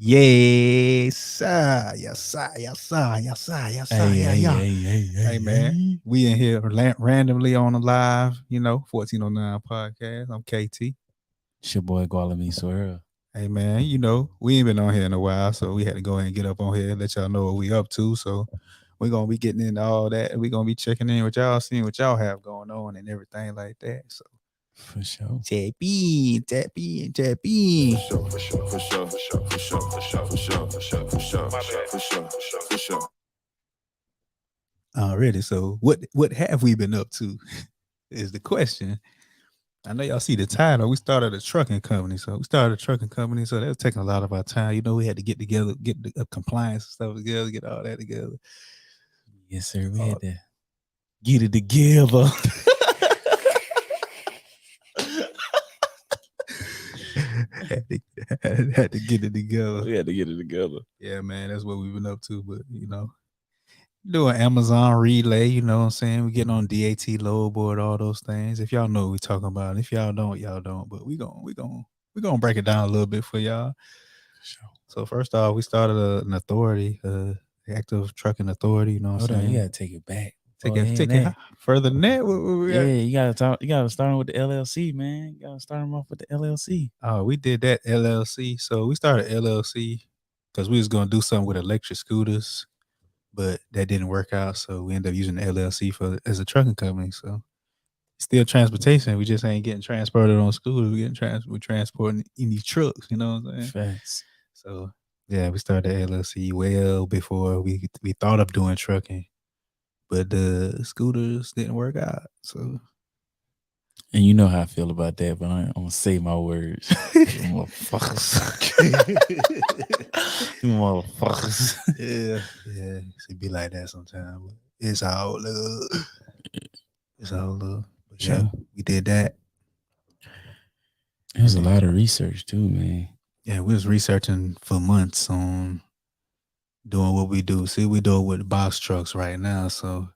Yes, sir. Yes, sir. Yes, sir. Yes, sir. Yes, sir. Yeah, yeah. Hey, man. We in here randomly on the live, 1409 podcast. I'm KT. It's your boy Gualami Swear. Hey, man, we ain't been on here in a while, so we had to go ahead and get up on here and let y'all know what we up to. So we're going to be getting into all that. We're going to be checking in with y'all, seeing what y'all have going on and everything like that. So For sure. tap in, tap in, tap in. For sure. Already. So what have we been up to is the question. I know y'all see the title. We started a trucking company. So that was taking a lot of our time. We had to get together, get the compliance and stuff together, get all that together. Yes, sir. We had to get it together. had to get it together. We had to get it together. Yeah, man, that's what we've been up to. But doing Amazon relay, you know what I'm saying? We getting on DAT load board, all those things. If y'all know what we talking about. If y'all don't, y'all don't. But we gonna break it down a little bit for y'all. Sure. So first off, we started an authority, the Active Trucking Authority. You know what I'm saying? You gotta take it back. Take it further than that. You gotta talk. You gotta start with the LLC, man. You gotta start them off with the LLC. Oh, we did that LLC. So we started LLC because we was gonna do something with electric scooters, but that didn't work out. So we ended up using the LLC as a trucking company. So still transportation. We just ain't getting transported on scooters. We're transporting in these trucks. You know what I'm saying? Facts. So yeah, we started the LLC well before we thought of doing trucking, but the scooters didn't work out. So. And you know how I feel about that, but I'm gonna say my words. Motherfuckers. Motherfuckers. Yeah. It be like that sometimes. But it's all love. It's all love. But yeah, we did that. It was a lot of research too, man. Yeah, we was researching for months on doing what we do. See, we do it with box trucks right now. So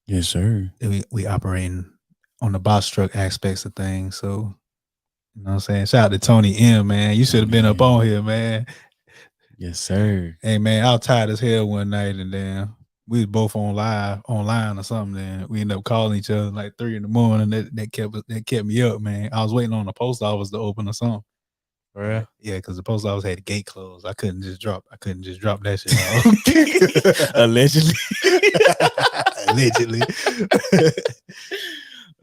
yes, sir. We operating on the box truck aspects of things. So, you know what I'm saying? Shout out to Tony M, man. You should have been up on here, man. Yes, sir. Hey, man, I was tired as hell one night, and then we was both online or something. And we ended up calling each other like 3 a.m. That kept me up, man. I was waiting on the post office to open or something. Right? Yeah, because the post office had the gate closed. I couldn't just drop that shit off. Allegedly.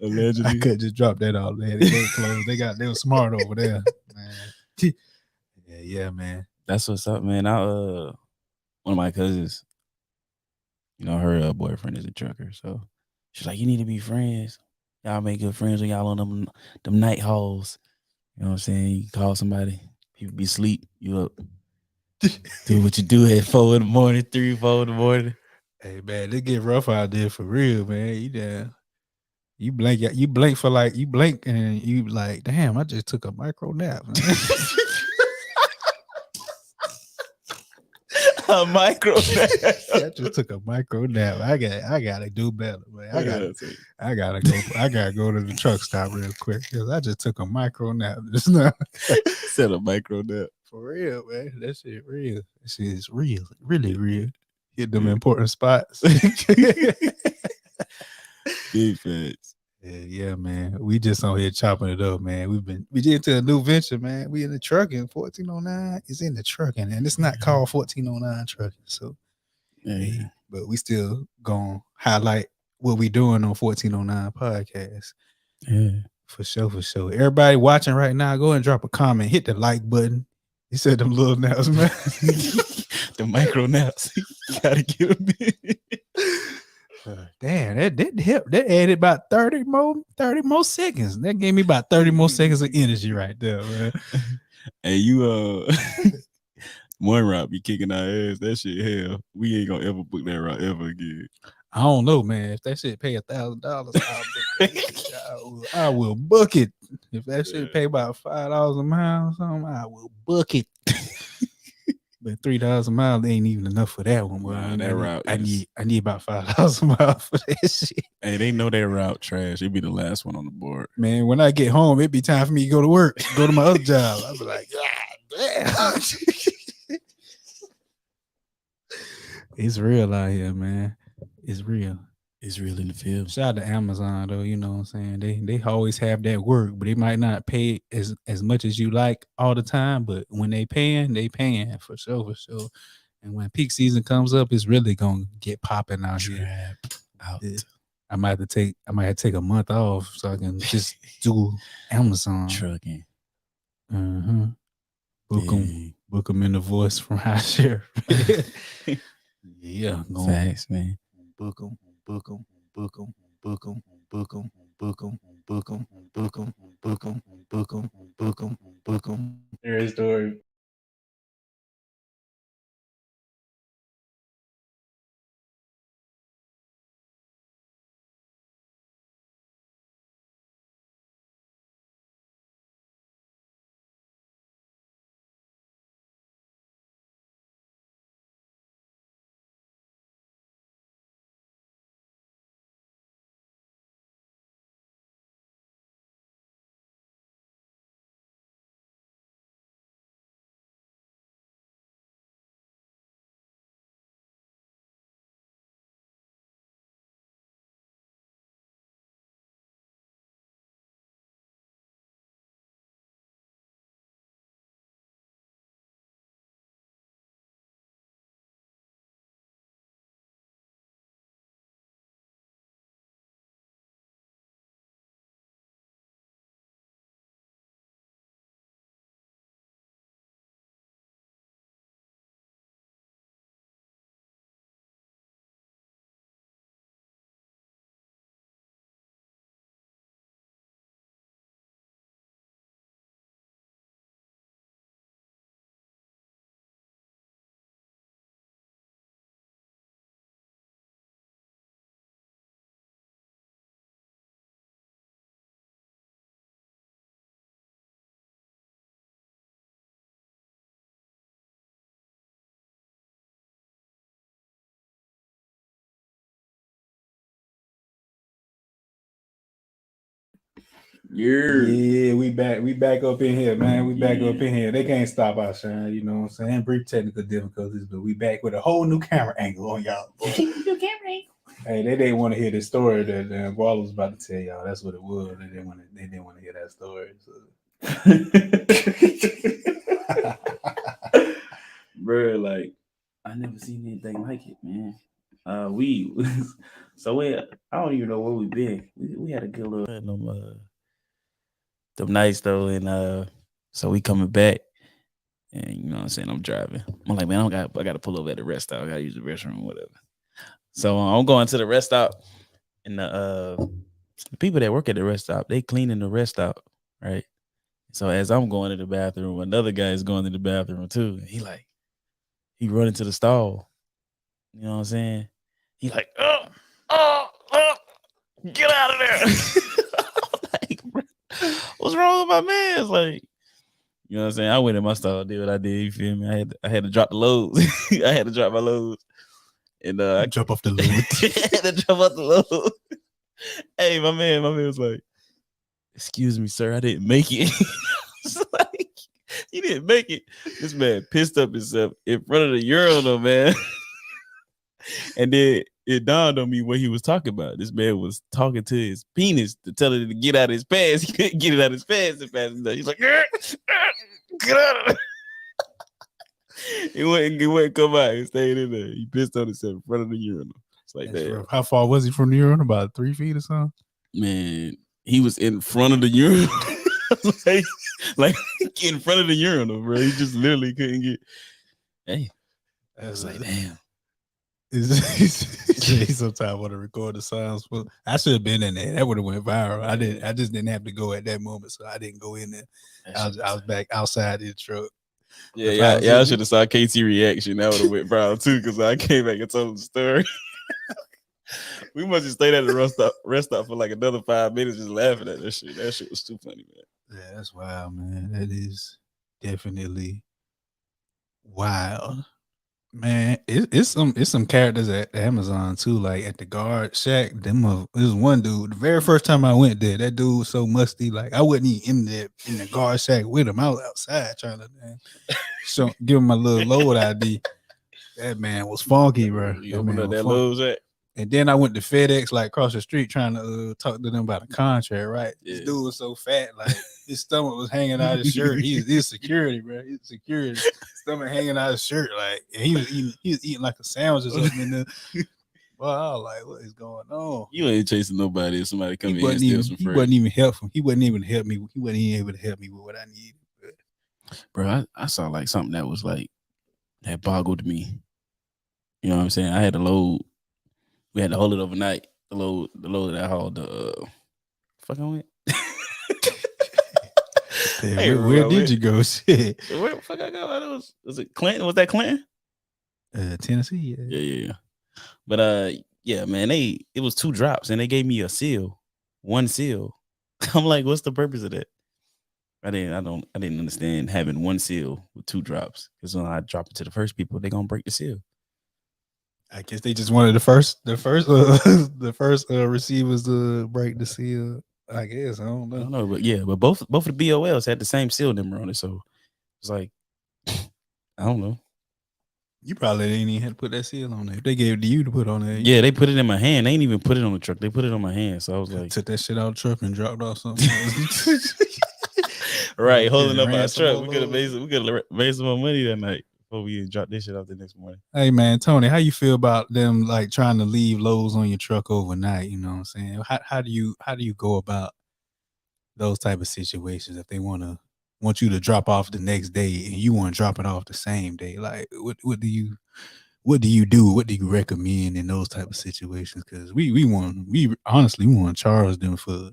Allegedly. I couldn't just drop that off. They had the gate closed. They were smart over there, man. Yeah, man. That's what's up, man. One of my cousins, her boyfriend is a trucker, so she's like, you need to be friends. Y'all make good friends when y'all on them night hauls. You know what I'm saying? You call somebody, people be asleep, you up. Do what you do at 4 in the morning, 3, 4 in the morning. Hey, man, it get rough out there for real, man. You blink and you like, damn, I just took a micro nap. A micro nap. I just took a micro nap. I gotta do better, man. I gotta go to the truck stop real quick because I just took a micro nap just now. Said a micro nap. For real, man. That shit real. That shit is real. Really real. Hit them important spots. Big facts. Yeah, man. We just on here chopping it up, man. We did to a new venture, man. We in the trucking. 1409 is in the trucking, and it's not called 1409 trucking. So, hey, but we still gonna highlight what we doing on 1409 podcast. Yeah, for sure. Everybody watching right now, go and drop a comment. Hit the like button. He said them little naps, man. The micro naps. You gotta give them in. Damn, that added about 30 more seconds. That gave me about 30 more seconds of energy right there, man. Hey, you one route be kicking our ass. That shit hell. We ain't gonna ever book that route ever again. I don't know, man. If that shit pay $1,000, I will book it. If that shit pay about $5 a mile or something, I will book it. But $3 a mile ain't even enough for that one. Nah, that route. I need about $5 a mile for that shit. Hey, they know that route trash. It be the last one on the board. Man, when I get home, it be time for me to go to work, go to my other job. I be like, God damn. It's real out here, man. It's real. It's real in the field. Shout out to Amazon though, you know what I'm saying? They always have that work, but they might not pay as much as you like all the time. But when they paying for sure, for sure. And when peak season comes up, it's really gonna get popping out here. Trap out. Yeah. I might have to take a month off so I can just do Amazon. Trucking. Book them in the voice from High Sheriff. Yeah, facts, man. Book them. There is story. Yeah, we back up in here, man. We back up in here. They can't stop our shine, you know what I'm saying? Brief technical difficulties, but we back with a whole new camera angle on y'all. New camera angle. Hey, they didn't want to hear the story that Guala was about to tell y'all. That's what it was. They didn't want to hear that story. So. Bro, like I never seen anything like it, man. I don't even know where we been. We had a good little them nights though, and so we coming back, and you know what I'm saying, I'm driving. I'm like, man, I got to pull over at the rest stop. I gotta use the restroom or whatever. So I'm going to the rest stop, and the people that work at the rest stop, they cleaning the rest stop, right? So as I'm going to the bathroom, another guy is going to the bathroom too. He running to the stall. You know what I'm saying? He like, get out of there. Like, what's wrong with my man? It's like, you know what I'm saying? I went in my stall, did what I did. You feel me? I had to drop the loads. I had to drop my loads. And I jump off the load. I had to jump off the load. Hey, my man was like, excuse me, sir, I didn't make it. Like, he didn't make it. This man pissed up himself in front of the urinal, man. And then it dawned on me what he was talking about. This man was talking to his penis to tell it to get out of his pants. He couldn't get it out of his pants fast enough. He's like, get out of there. He wouldn't come out. He stayed in there. He pissed on himself in front of the urinal. It's like that. How far was he from the urinal? About 3 feet or something? Man, he was in front of the urinal. like in front of the urinal, bro. He just literally couldn't get. Hey, I was like, damn. He sometimes want to record the sounds. I should have been in there. That would have went viral. I just didn't have to go at that moment, so I didn't go in there. I was back outside the truck. Yeah, I should have saw KT reaction. That would have went viral too, because I came back and told him the story. We must have stayed at the rest stop for like another 5 minutes just laughing at that shit. That shit was too funny, man. Yeah, that's wild, man. That is definitely wild. Man, it's some characters at Amazon too, like at the guard shack. There's one dude. The very first time I went there, that dude was so musty. Like I wasn't even in the guard shack with him. I was outside trying to give him my little load ID. That man was funky, bro. You That opened man up was that funky. Lowe's at? And then I went to FedEx, like across the street, trying to talk to them about a contract. Right, Yeah. this dude was so fat, like his stomach was hanging out his shirt. He's security, bro. He's security. Stomach hanging out his shirt, like, and he was eating like a sandwich or something. In there. Well, I was like, what is going on? You ain't chasing nobody if somebody come in and wasn't steal even some he freight. wasn't even helpful. He wasn't even help me. He wasn't even able to help me with what I needed. Bro, I saw like something that was like that boggled me. You know what I'm saying? I had to load. We had to hold it overnight. The load that hauled the fucking went. Hey, where did you go? Shit. Where the fuck I go? Was it Clinton? Was that Clinton? Tennessee. Yeah. But yeah, man, it was 2 drops and they gave me a seal. 1 seal. I'm like, what's the purpose of that? I didn't understand having 1 seal with 2 drops. Because when I drop it to the first people, they're gonna break the seal. I guess they just wanted the first receivers to break the seal. I guess I don't know. But yeah, but both of the BOLs had the same seal number on it, so it's like I don't know. You probably didn't even have to put that seal on there. If they gave it to you to put on there. Yeah, they put it in my hand. They ain't even put it on the truck. They put it on my hand. So I was like, took that shit out of the truck and dropped off something. Right, holding up our truck. We could have made some more money that night before we dropped this shit off the next morning. Hey man, Tony, how you feel about them like trying to leave loads on your truck overnight? You know what I'm saying? How do you go about those type of situations if they want you to drop off the next day and you want to drop it off the same day? Like what do you do? What do you recommend in those type of situations? Because we honestly want to charge them for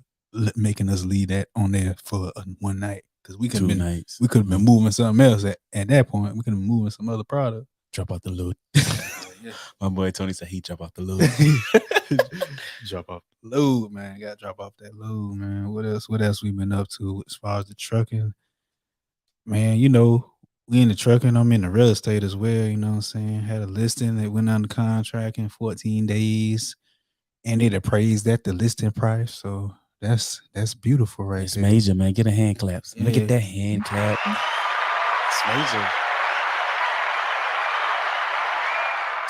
making us leave that on there for one night. Because we could have been moving something else at that point. We could have been moving some other product. Drop out the load. My boy Tony said he drop off the load. Drop off the load, man. Got to drop off that load, man. What else we been up to as far as the trucking? Man, you know, we in the trucking. I'm in the real estate as well. You know what I'm saying? Had a listing that went under contract in 14 days, and it appraised at the listing price. So that's beautiful, right? It's major, man. Get a hand clap. Let me get that hand clap. It's major.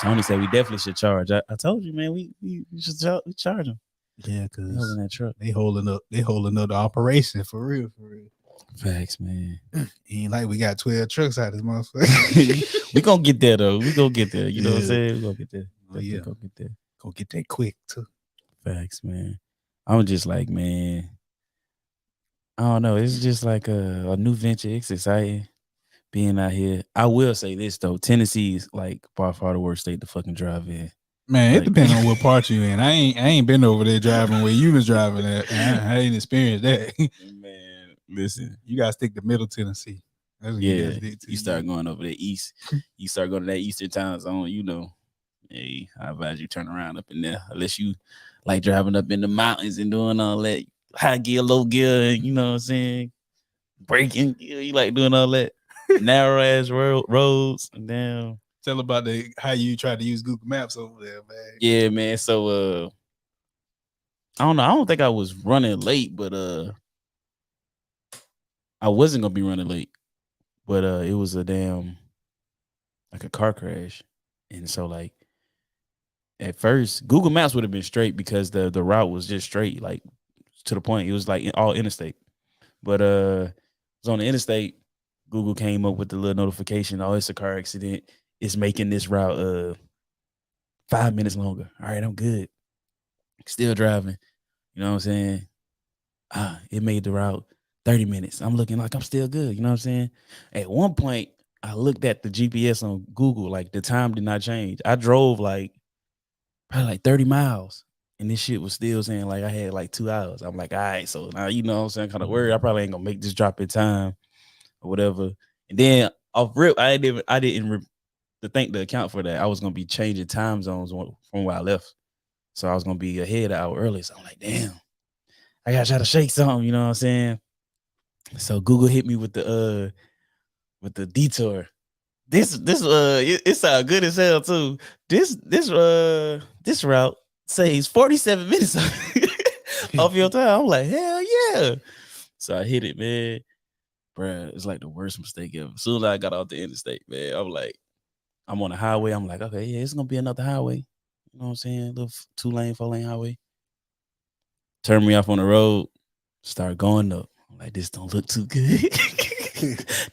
Tony said we definitely should charge. I told you, man. We should charge them. Yeah, because holding that truck. They holding up the operation for real. Facts, man. Ain't like we got 12 trucks out this motherfucker. We gonna get there though. We gonna get there. You know what I'm saying? We gonna get there. Yeah, gonna get there. Gonna get that quick too. Facts, man. I'm just like, man, I don't know. It's just like a new venture. It's exciting being out here. I will say this though, Tennessee is like by far the worst state to fucking drive in. Man, it depends on what part you in. I ain't been over there driving where you was driving at. I ain't experienced that. Man, listen, you gotta stick to Middle Tennessee. You start going over there east. You start going to that eastern time zone. You know, hey, I advise you turn around up in there unless you like driving up in the mountains and doing all that high gear, low gear. You know what I'm saying? Braking. You like doing all that narrow ass roads and down. Tell about how you tried to use Google Maps over there, man. Yeah, man. So I don't know. I don't think I was running late, but I wasn't gonna be running late. But it was a car crash. And so like at first Google Maps would have been straight because the route was just straight, like to the point. It was like all interstate. But it was on the interstate. Google came up with the little notification, oh, it's a car accident. It's making this route 5 minutes longer. All right, I'm good. Still driving. You know what I'm saying? It made the route 30 minutes. I'm looking like I'm still good. You know what I'm saying? At one point, I looked at the GPS on Google. Like the time did not change. I drove probably 30 miles. And this shit was still saying like I had like 2 hours. I'm like, all right, so now you know what I'm saying, kind of worried. I probably ain't gonna make this drop in time or whatever. And then off rip, I didn't think to account for that. I was gonna be changing time zones from where I left. So I was gonna be ahead an hour early. So I'm like, damn, I gotta try to shake something, you know what I'm saying? So Google hit me with the detour. This it sounds good as hell too. This route saves 47 minutes off your time. I'm like, hell yeah. So I hit it, man. Bruh, it's like the worst mistake ever. As soon as I got off the interstate, man, I'm like, I'm on the highway. I'm like, okay, yeah, it's gonna be another highway. You know what I'm saying? Little 2-lane, 4-lane highway. Turn me off on the road. Start going up. I'm like, this don't look too good.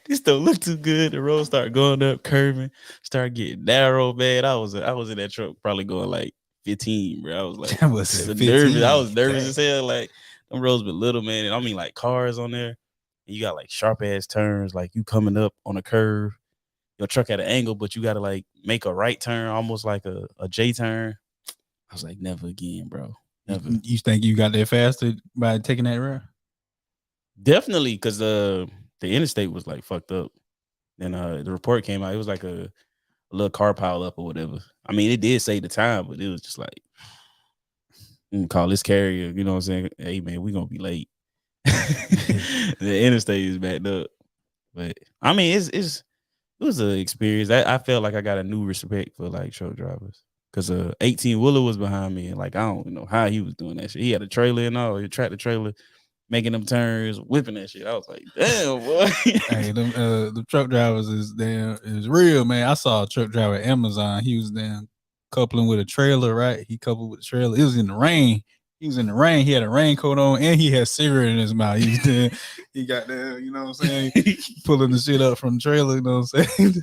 This don't look too good. The road start going up, curving, start getting narrow, man. I was in that truck probably going like 15, bro. I was like, That was at nervous. I 15. was nervous as hell. Like them roads been little, man. And I mean like cars on there. And you got like sharp ass turns, like you coming up on a curve. Your truck at an angle, but you gotta like make a right turn, almost like a J turn. I was like, never again, bro. Never. You think you got there faster by taking that route? Definitely, because the interstate was like fucked up. Then the report came out. It was like a little car pile up or whatever. I mean, it did save the time, but it was just like, call this carrier. You know what I'm saying? Hey man, we gonna be late. The interstate is backed up. But I mean, it was an experience. I felt like I got a new respect for like truck drivers. Cause 18 Wheeler was behind me, and like I don't know how he was doing that shit. He had a trailer and all, he tractor trailer, making them turns, whipping that shit. I was like, damn, boy. Hey, them the truck drivers is real, man. I saw a truck driver at Amazon. He was damn coupling with a trailer, right? He coupled with a trailer. It was in the rain. He was in the rain. He had a raincoat on and he had a cigarette in his mouth. He was there, he got there, you know what I'm saying? Pulling the shit up from the trailer, you know what I'm saying?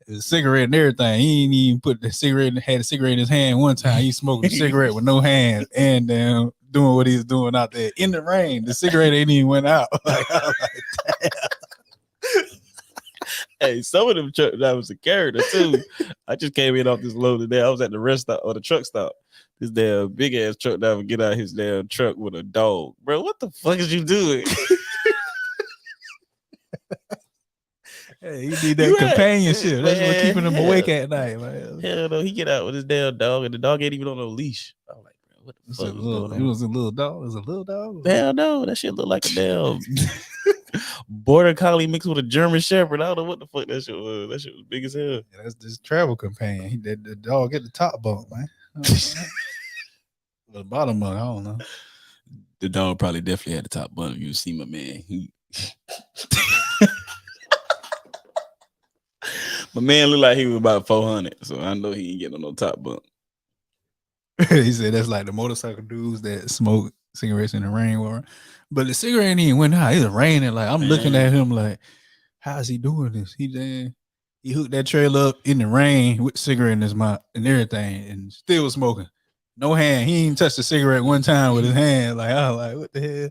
A cigarette and everything. He ain't even put the cigarette, had a cigarette in his hand one time. He smoked a cigarette with no hands and doing what he was doing out there in the rain. The cigarette ain't even went out. Like, I was like, damn. Hey, some of them truck drivers a character too. I just came in off this load today. I was at the rest stop or the truck stop. This damn big ass truck driver get out his damn truck with a dog. Bro, what the fuck is you doing? Hey, he need that companionship. That's what keeping him awake at night, man. Hell no, he get out with his damn dog, and the dog ain't even on no leash. I was like, bro, what the fuck is going on? It was a little dog. It was a little dog. Hell no, that shit look like a damn border collie mixed with a German shepherd. I don't know what the fuck that shit was. That shit was big as hell. Yeah, that's this travel companion. The dog at the top bunk, man. The bottom bunk, I don't know. The dog probably definitely had the top bunk. You see my man. My man looked like he was about 400, so I know he ain't getting on no top bunk. He said that's like the motorcycle dudes that smoke cigarettes in the rain. But the cigarette ain't even went out. It's raining. Like I'm looking at him like, how's he doing this? He hooked that trailer up in the rain with cigarette in his mouth and everything, and still smoking. No hand. He ain't touched the cigarette one time with his hand. Like I was like, what the hell?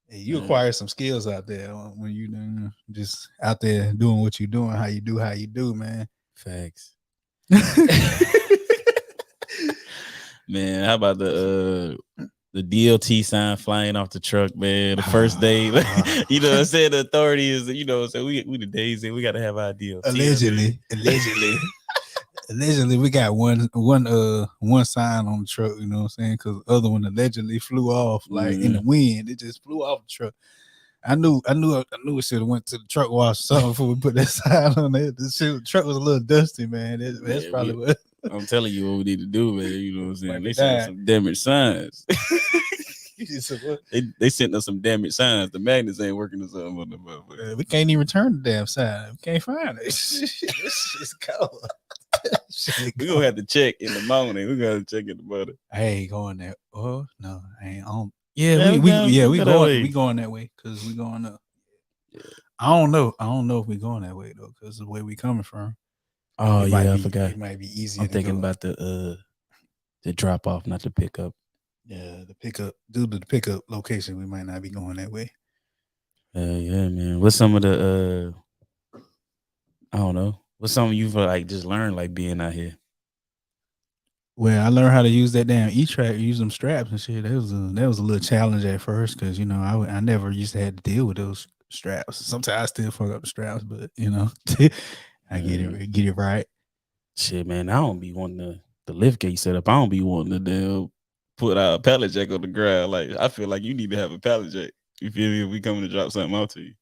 Hey, you acquire some skills out there when you just out there doing what you're doing, how you do, man. Facts. Man, how about the DOT sign flying off the truck, man? The first day, you know what I'm saying? The authority is, you know, so we the days and we got to have our DOT. Allegedly. Allegedly, we got one sign on the truck, you know what I'm saying? Because the other one allegedly flew off like in the wind. It just flew off the truck. I knew it should have went to the truck wash or something before we put that sign on there. The truck was a little dusty, man. That's probably what. I'm telling you what we need to do, man. You know what I'm saying? They sent us some damaged signs. They sent us some damaged signs. The magnets ain't working or something. We can't even return the damn sign. We can't find it. It's cold. We gonna have to check in the morning. We gotta check in the morning. I ain't going there. Oh no, I ain't on. Yeah, we going that way because we going up. Yeah. I don't know if we going that way though, because the way we coming from. Oh yeah, I forgot. It might be easier. I'm thinking about the drop off, not the pickup. Yeah, the pickup. Due to the pickup location, we might not be going that way. Yeah, man. What's some of the I don't know. What's something you've like just learned like being out here? Well, I learned how to use that damn E-track, use them straps and shit. That was a little challenge at first because you know I never used to have to deal with those straps. Sometimes I still fuck up the straps, but you know I get it right. Shit, man, I don't be wanting the lift gate set up. I don't be wanting to damn put out a pallet jack on the ground. Like I feel like you need to have a pallet jack. You feel me? If we coming to drop something out to you.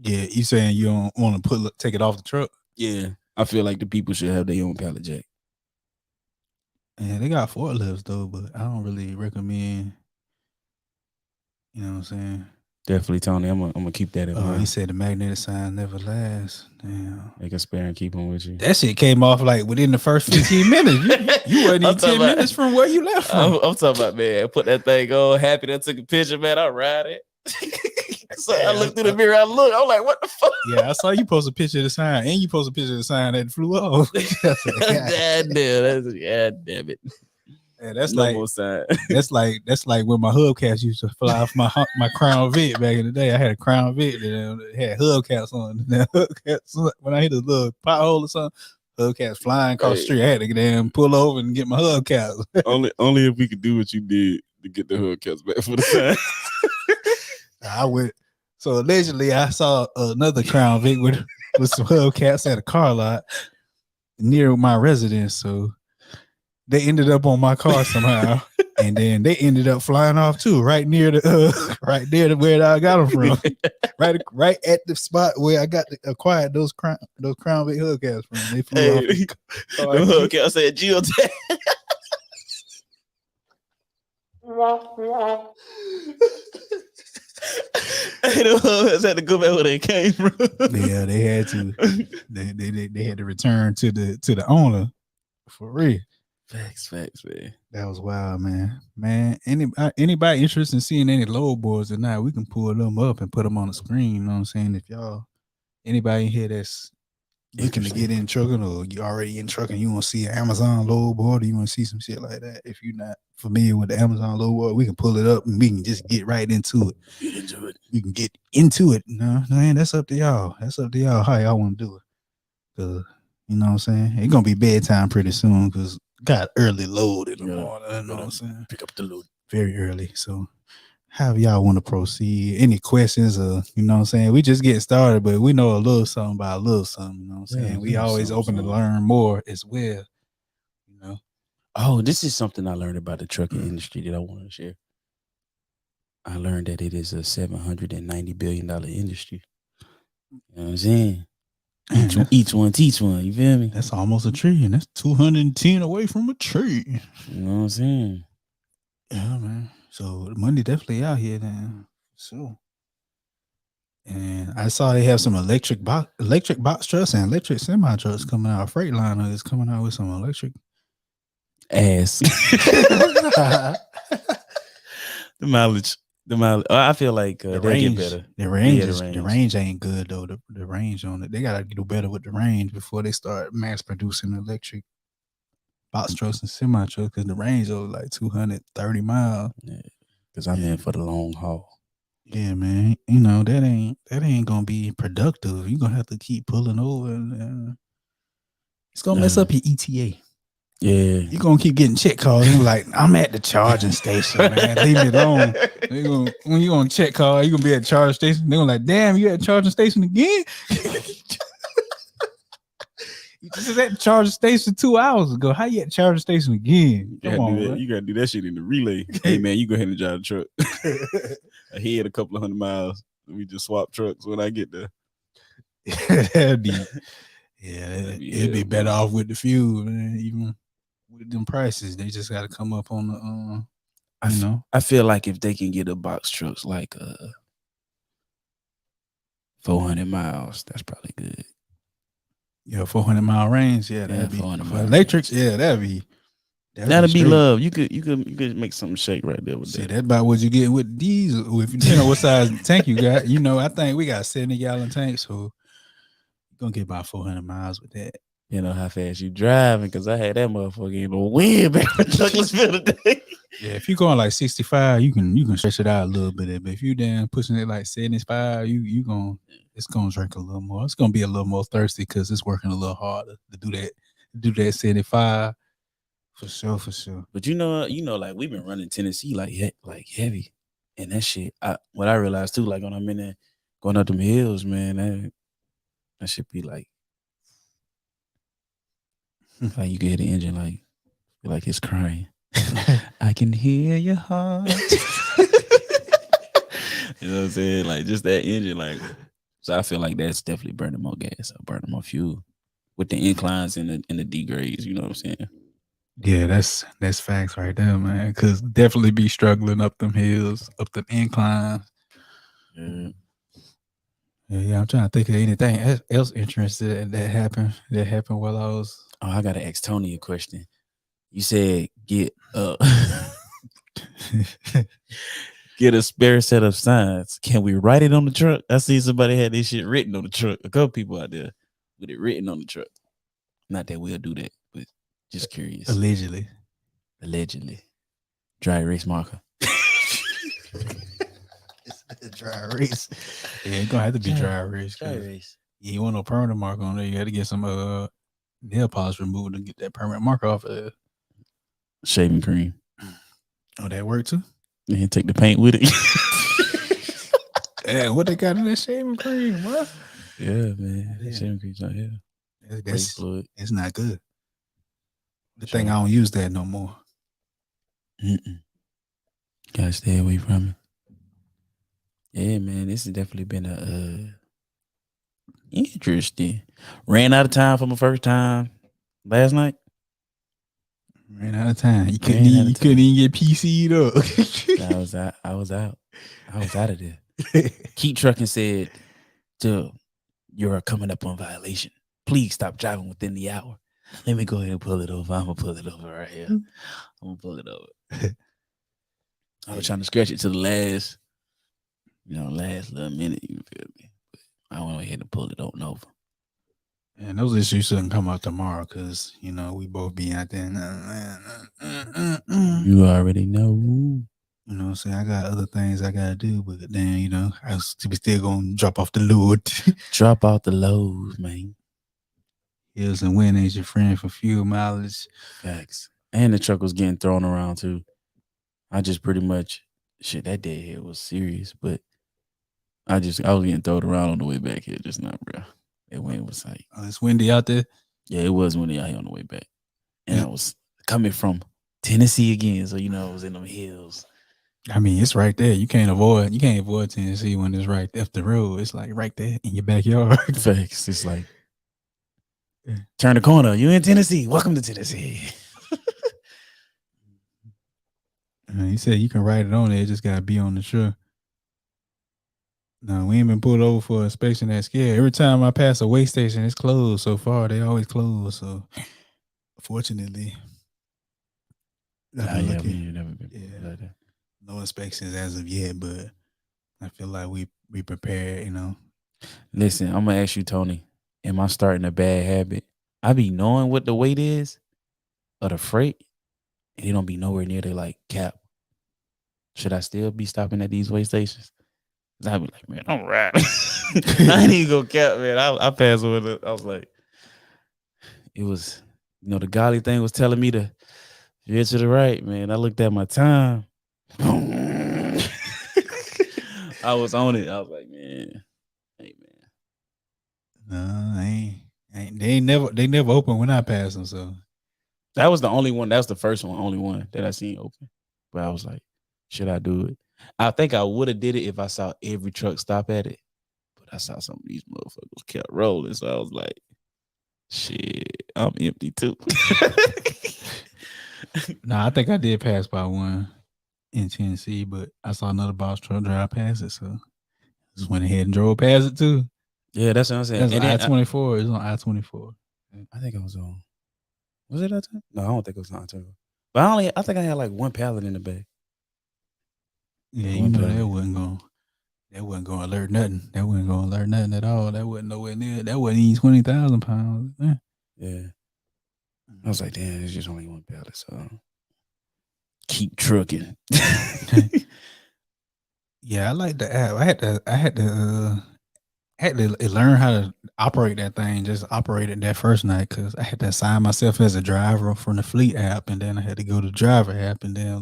Yeah, you saying you don't want to take it off the truck? Yeah, I feel like the people should have their own pallet jack. Yeah, they got forklifts though, but I don't really recommend. You know what I'm saying? Definitely, Tony. I'm gonna keep that in He mind. said the magnetic sign never lasts. Damn. Make a spare and keep them with you. That shit came off like within the first 15 minutes. You wasn't even 10 minutes from where you left from. I'm talking about, man, put that thing on, happy that took a picture, man. I ride it. So I looked through the mirror, I'm like, what the fuck? Yeah, I saw you post a picture of the sign, and you post a picture of the sign that flew off. God damn it. Yeah, that's No like more sign. that's like when my hubcaps used to fly off my Crown Vic back in the day. I had a Crown Vic that had hubcaps on. When I hit a little pothole or something, hubcaps flying across the street. I had to get in, pull over, and get my hubcaps. only if we could do what you did to get the hubcaps back for the sign. I went. So allegedly, I saw another Crown Vic with some hubcaps at a car lot near my residence. So they ended up on my car somehow, and then they ended up flying off too, right near the right there to where I got them from, right at the spot where I got acquired those Crown Vic hubcaps from. They flew off. The hubcaps said geotag. The hubcaps had to go back where they came from. Yeah, they had to. They had to return to the owner for real. Facts, man. That was wild, man. Anybody interested in seeing any load boards or not, we can pull them up and put them on the screen. You know what I'm saying? If anybody here that's looking to get in trucking, or you already in trucking, you want to see an Amazon load board, or you want to see some shit like that. If you're not familiar with the Amazon load board, we can pull it up and we can just get right into it. We can get into it. No, man, that's up to y'all. That's up to y'all how y'all want to do it. Cause you know what I'm saying? It's gonna be bedtime pretty soon because got early load in the morning. You know what I'm saying? Pick up the load very early. So how y'all want to proceed? Any questions? You know what I'm saying? We just getting started, but we know a little something about a little something. You know what I'm saying? We always open to learn more as well. You know. Oh, this is something I learned about the trucking industry that I want to share. I learned that it is a $790 billion industry. You know what I'm saying? Each one teach one. You feel me? That's almost a trillion. That's 210 away from a tree. You know what I'm saying? Yeah, man. So the money definitely out here then. So, and I saw they have some electric box trucks and electric semi trucks coming out. Freightliner is coming out with some electric ass. The mileage. I feel like the range, get better. The range ain't good though. The range on it, they gotta do better with the range before they start mass producing electric box trucks and semi trucks. Because the range is like 230 miles. Yeah, because I'm in for the long haul. Yeah, man. You know that ain't gonna be productive. You're gonna have to keep pulling over, and it's gonna mess up your ETA. Yeah, you're gonna keep getting check calls. You're like, I'm at the charging station, man. Leave me alone. When you on check call, you're gonna be at the charging station. They're gonna like, damn, you at the charging station again? You just at the charging station 2 hours ago. How you at the charging station again? You gotta do that shit in the relay. Hey man, you go ahead and drive the truck. Ahead a couple of 100 miles. We just swap trucks when I get there. It'd be better off with the fuel, man. Even with them prices, they just got to come up on the. I feel like if they can get a box trucks like 400 miles, that's probably good. Yeah, 400-mile range. Yeah, that'd be electrics. Yeah, that'd be love. You could make something shake right there with that. That's about what you get with diesel. If you know what size tank you got, I think we got 70-gallon tanks, so you're gonna get about 400 miles with that. You know how fast you driving, because I had that motherfucker in the wind back in Douglasville today. Yeah, if you're going like 65, you can stretch it out a little bit. But if you damn pushing it like 75, it's gonna drink a little more. It's gonna be a little more thirsty because it's working a little harder to do that 75. For sure. But like we've been running Tennessee like heavy, and that shit. What I realized too, like when I'm in there going up them hills, man, that should be like you can hear the engine like it's crying. I can hear your heart. You know what I'm saying? Like just that engine, like. So I feel like that's definitely burning more gas, or burning more fuel, with the inclines and the degrades. You know what I'm saying? Yeah, that's facts right there, man. Because definitely be struggling up them hills, up the inclines. Yeah, I'm trying to think of anything else interesting that happened while I was. Oh, I gotta ask Tony a question. You said get get a spare set of signs. Can we write it on the truck? I see somebody had this shit written on the truck. A couple people out there with it written on the truck. Not that we'll do that, but just curious. Allegedly. Dry erase marker. Dry erase. Yeah, it's gonna have to be dry erase. Dry erase. Yeah, you want no permanent marker on there. You got to get some nail polish removed to get that permanent marker off of there. Shaving cream. Oh, that work too? And take the paint with it. Yeah, what they got in that shaving cream? What? Yeah, man. Yeah. Shaving cream's not here. That's fluid. It's not good. The thing I don't use that no more. Gotta stay away from it. Yeah, man. This has definitely been a interesting. Ran out of time for my first time last night. Ran out of time. You couldn't even get PC'd up. I was out. I was out of there. Keep Trucking said, "Dude, you're coming up on violation. Please stop driving within the hour." Let me go ahead and pull it over. I'm gonna pull it over right here. I'm gonna pull it over. I was trying to scratch it to the last little minute. You feel me? But I went ahead and pulled it on over. And those issues shouldn't come out tomorrow because, we both be out there. You already know. You know what I'm saying? I got other things I got to do, but then, I was still going to drop off the load. Drop out the load, man. Hills and Wind ain't your friend for fuel mileage. Facts. And the truck was getting thrown around too. I just pretty much, that day here was serious, but I was getting thrown around on the way back here just now, bro. That wind was like, it's windy out there. Yeah, it was windy out here on the way back, and I was coming from Tennessee again, so I was in them hills. I mean, it's right there. You can't avoid Tennessee when it's right up the road. It's like right there in your backyard. Facts. It's like turn the corner. You in Tennessee? Welcome to Tennessee. You said you can write it on there. It just gotta be on the truck. No, we ain't been pulled over for inspection that scary. Every time I pass a weigh station, it's closed so far. They always closed. So, fortunately, never been like that. No inspections as of yet, but I feel like we prepared, Listen, I'm going to ask you, Tony, am I starting a bad habit? I be knowing what the weight is of the freight, and it don't be nowhere near the cap. Should I still be stopping at these weigh stations? I be like, man, I'm riding. I ain't even go cap, man. I passed with it. I was like, it was, the golly thing was telling me to veer to the right, man. I looked at my time. I was on it. I was like, man, hey, man. No, they never open when I pass them. So that was the only one. That was the first one, only one that I seen open. But I was like, should I do it? I think I would have did it if I saw every truck stop at it. But I saw some of these motherfuckers kept rolling. So I was like, shit, I'm empty too. Nah, I think I did pass by one in Tennessee, but I saw another box truck drive past it. So I just went ahead and drove past it too. Yeah, that's what I'm saying. That's I-24. It was on I-24. I think I was on. Was it that time? No, I don't think it was on I-24. But I think I had like one pallet in the bag. Yeah, that wasn't going to alert nothing. That wasn't going to alert nothing at all. That wasn't nowhere near. That wasn't even 20,000 pounds. Yeah. I was like, damn, it's just only one pallet, so keep trucking. Yeah, I like the app. I had to learn how to operate that thing. Just operate it that first night because I had to assign myself as a driver from the Fleet app, and then I had to go to the driver app and then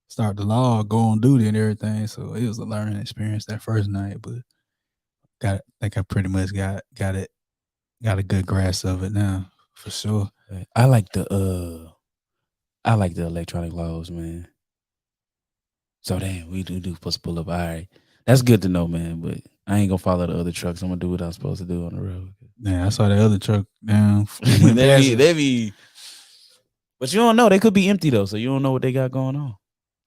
start the log, go on duty and everything. So it was a learning experience that first night, but I think I pretty much got a good grasp of it now for sure. I like the electronic logs, man. So damn, we do supposed to pull up. All right, that's good to know, man. But I ain't gonna follow the other trucks. I'm gonna do what I'm supposed to do on the road. Yeah, I saw the other truck down. they be, but you don't know. They could be empty though, so you don't know what they got going on.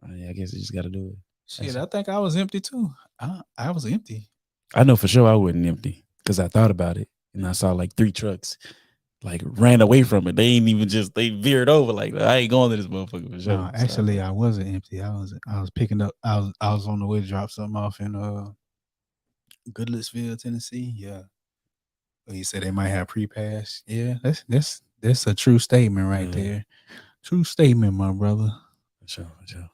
I guess you just got to do it. Shit, I think I was empty too. I was empty. I know for sure I wasn't empty because I thought about it and I saw like 3 trucks like ran away from it. They ain't even just they veered over like I ain't going to this motherfucker for sure. No, actually, I wasn't empty. I was picking up. I was on the way to drop something off in Goodlettsville, Tennessee. Yeah, but he said they might have pre-pass. Yeah, that's a true statement right there. True statement, my brother.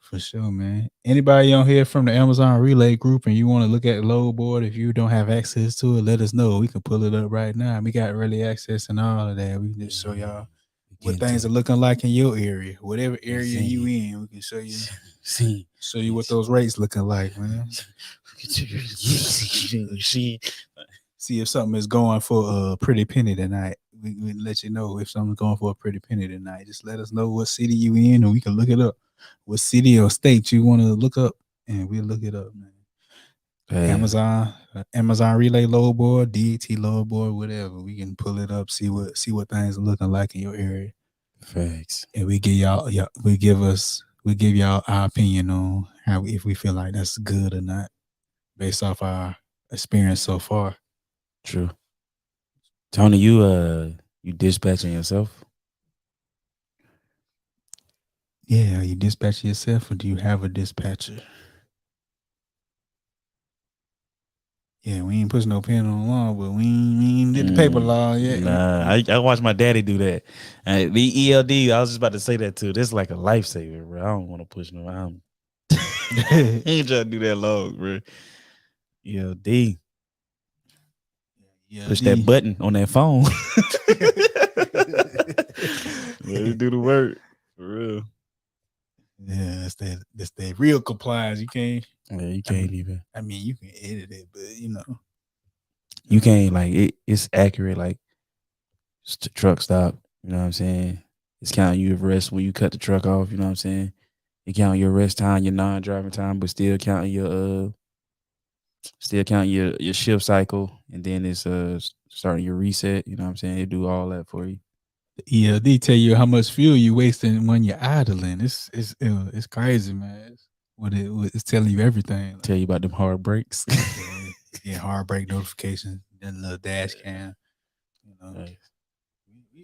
For sure, man. Anybody on here from the Amazon Relay group and you want to look at the load board, if you don't have access to it, let us know. We can pull it up right now. We got early access and all of that. We can just show y'all what things are looking like in your area. Whatever area you in, we can show you what those rates looking like, man. See if something is going for a pretty penny tonight. We let you know if something's going for a pretty penny tonight. Just let us know what city you in and we can look it up. What city or state you want to look up, and we'll look it up, man. Amazon Relay load board, DET load board, whatever. We can pull it up, see what things are looking like in your area. Facts. And we give y'all our opinion on how if we feel like that's good or not, based off our experience so far. True. Tony, you dispatching yourself? Yeah, are you dispatching yourself or do you have a dispatcher? Yeah, we ain't pushing no pen on the law, but we ain't did the paper law yet. Nah, I watched my daddy do that. The ELD, I was just about to say that too. This is like a lifesaver, bro. I don't want to push no. I ain't trying to do that long, bro. ELD. Push that button on that phone. Let it do the work. For real. Yeah, that's that real compliance. You can't. Yeah, you can't even. I mean, you can edit it, but you know, you can't like it's accurate. Like it's the truck stop. You know what I'm saying? It's counting you rest when you cut the truck off. You know what I'm saying? It count your rest time, your non-driving time, but still counting your shift cycle, and then it's starting your reset. You know what I'm saying? It do all that for you. The ELD tell you how much fuel you wasting when you're idling. It's crazy, man. It's telling you everything. Like, tell you about them hard brakes. Yeah, hard brake notifications, then little dash cam. You know, nice.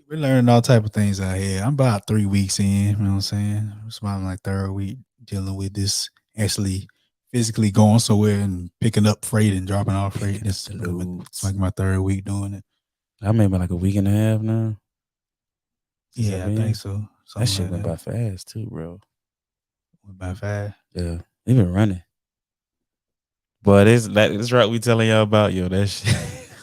We're learning all type of things out here. I'm about 3 weeks in. You know what I'm saying? It's about my 3rd week dealing with this. Actually, physically going somewhere and picking up freight and dropping off freight. It's like my 3rd week doing it. I maybe like a week and a half now. Yeah, I think so. That shit went by fast too, bro. Went by fast. Yeah, they been running. But it's right. We telling y'all about that shit.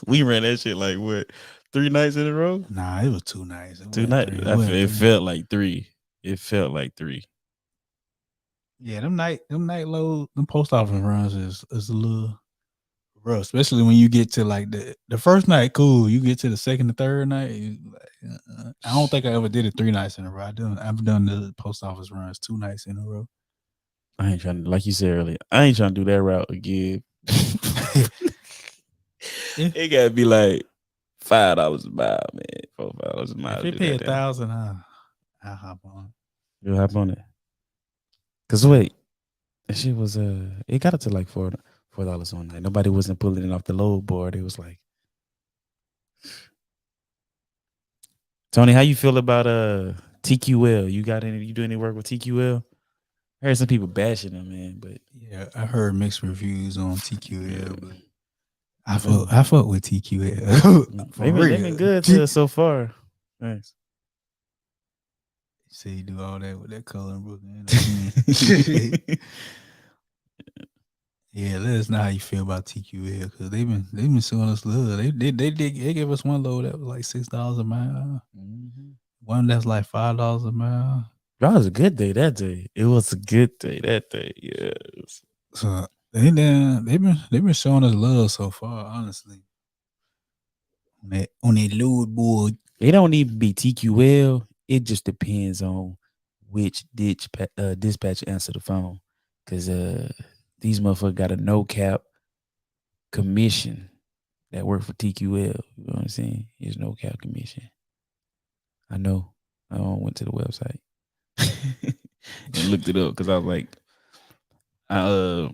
We ran that shit like what 3 nights in a row? Nah, it was 2 nights. 2 nights. It felt like 3. It felt like 3. Yeah, them night load, them post office runs is a little rough, especially when you get to like the first night. Cool, you get to the second and third night. I don't think I ever did it 3 nights in a row. I've done the post office runs 2 nights in a row. I ain't trying to, like you said earlier, I ain't trying to do that route again. It gotta be like $5 a mile, man. $4 a mile. If they pay $1,000, I'll hop on. You'll hop on it. Cause wait, that shit was it got up to like $4 on night. Nobody wasn't pulling it off the load board. It was like, Tony, how you feel about TQL? You do any work with TQL? I heard some people bashing them, man, but yeah, I heard mixed reviews on TQL, but I fuck with TQL. They've been good to us so far. Thanks. See you do all that with that color, Brooklyn. Yeah, let us know how you feel about TQL because they've been showing us love. They gave us one load that was like $6 a mile. Mm-hmm. One that's like $5 a mile. That was a good day that day. It was a good day that day. Yes. So they've been showing us love so far, honestly. On that load board. It don't even be TQL. It just depends on which dispatch answer the phone. Cause these motherfuckers got a no cap commission that work for TQL. You know what I'm saying? It's no cap commission. I know. I went to the website and looked it up because I was like, I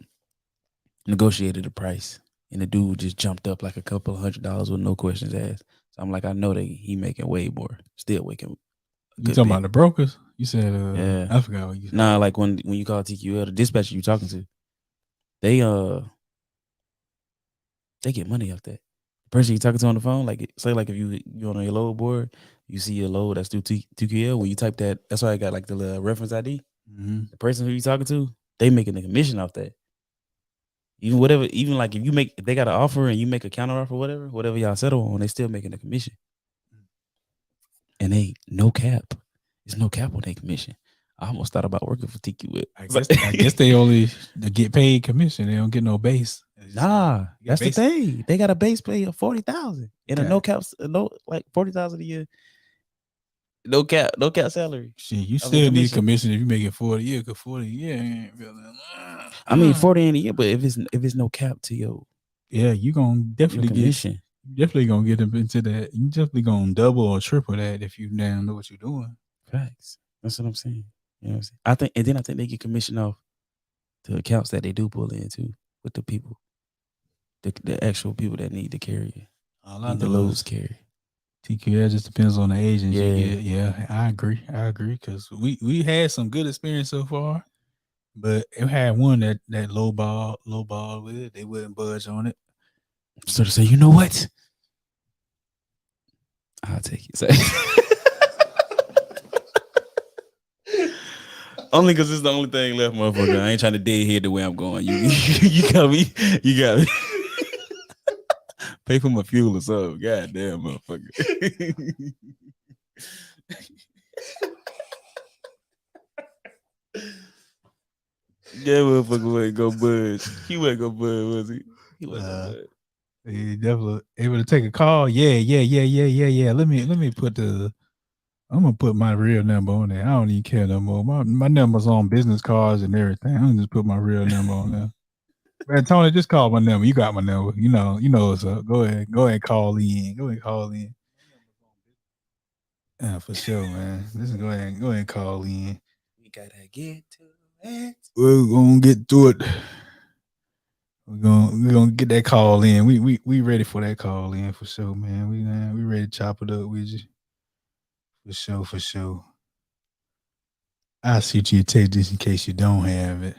negotiated the price, and the dude just jumped up like a couple of $100 with no questions asked. So I'm like, I know that he making way more, still making a You good talking bit. about the brokers? You said, Yeah. I forgot what you said. Nah, like when you call TQL, the dispatcher you talking to, they get money off that. The person you talking to on the phone, like say like if you on your load board, you see a load that's through TQL. When you type that, that's why I got like the little reference ID. Mm-hmm. The person who you talking to, they making a commission off that. Even like if they got an offer and you make a counter offer, whatever y'all settle on, they still making a commission. And they no cap. There's no cap on their commission. I almost thought about working for TQL. I guess they only get paid commission. They don't get no base. Nah, that's the thing. They got a base pay of 40,000 and a no cap, like 40,000 a year. No cap salary. Shit, you still need commission if you make it 40 a year. Cause 40 a year ain't really. I mean 40 in a year, but if it's no cap to your you gonna definitely commission. Definitely gonna get them into that. You definitely gonna double or triple that if you damn know what you're doing. Facts. That's what I'm saying. You know what I'm saying? I think they get commission off the accounts that they do pull into with the people, the actual people that need to carry it. All I know the loads carry. TQL just depends on the agents you get. Yeah, I agree. Because we had some good experience so far, but it had one that low ball with it. They wouldn't budge on it. So to say, you know what? I'll take it. Only because it's the only thing left, motherfucker. I ain't trying to deadhead the way I'm going. You got me. You got me. Pay for my fuel or something. God damn, motherfucker. That motherfucker wasn't go budge. He wasn't go budge, was he? He wasn't go budge. He definitely able to take a call. Yeah. Let me put I'm gonna put my real number on there. I don't even care no more. My number's on business cards and everything. I'm gonna just put my real number on there. Man, Tony, just call my number. You got my number. You know what's up. Go ahead and call in. Yeah, for sure, man. Listen, go ahead and call in. We gotta get to it. We're gonna get to it. We're gonna get that call in. We ready for that call in for sure, man. We ready to chop it up with you. For sure. I'll shoot you a text just in case you don't have it.